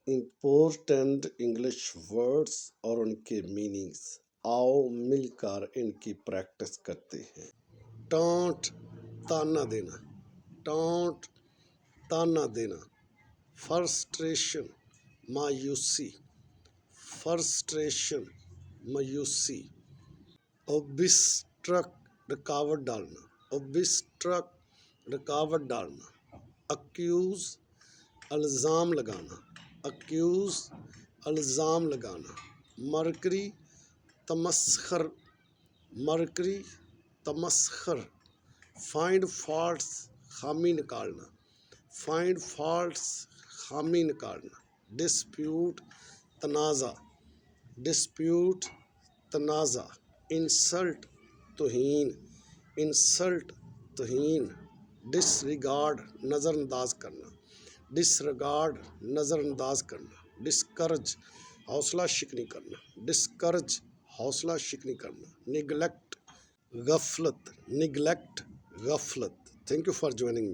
Important English words और उनके meanings. आओ मिलकर इनकी प्रैक्टिस करते हैं। टॉन्ट, ताना देना। टॉन्ट, ताना देना। फ्रस्ट्रेशन, मायूसी। फ्रस्ट्रेशन, मायूसी। ऑब्स्ट्रक्ट, रुकावट डालना। ऑब्स्ट्रक्ट, रुकावट डालना। अक्यूज, इल्ज़ाम लगाना। अक्यूज, इल्ज़ाम लगाना। मरकरी, तमस्खर। मरकरी, तमस्खर। फाइंड फॉल्ट्स, खामी निकालना। फाइंड फॉल्ट्स, खामी निकालना। डिस्प्यूट, तनाज़ा। डिस्प्यूट, तनाज़ा। इंसल्ट, तौहीन। इंसल्ट, तौहीन। डिसरिगार्ड, नज़रअंदाज करना। डिसरिगार्ड, नज़रअंदाज करना। डिस्करेज, हौसला शिकनी करना। डिस्करेज, हौसला शिकनी करना। निगलेक्ट, गफलत। निगलेक्ट, गफलत। Thank you for joining.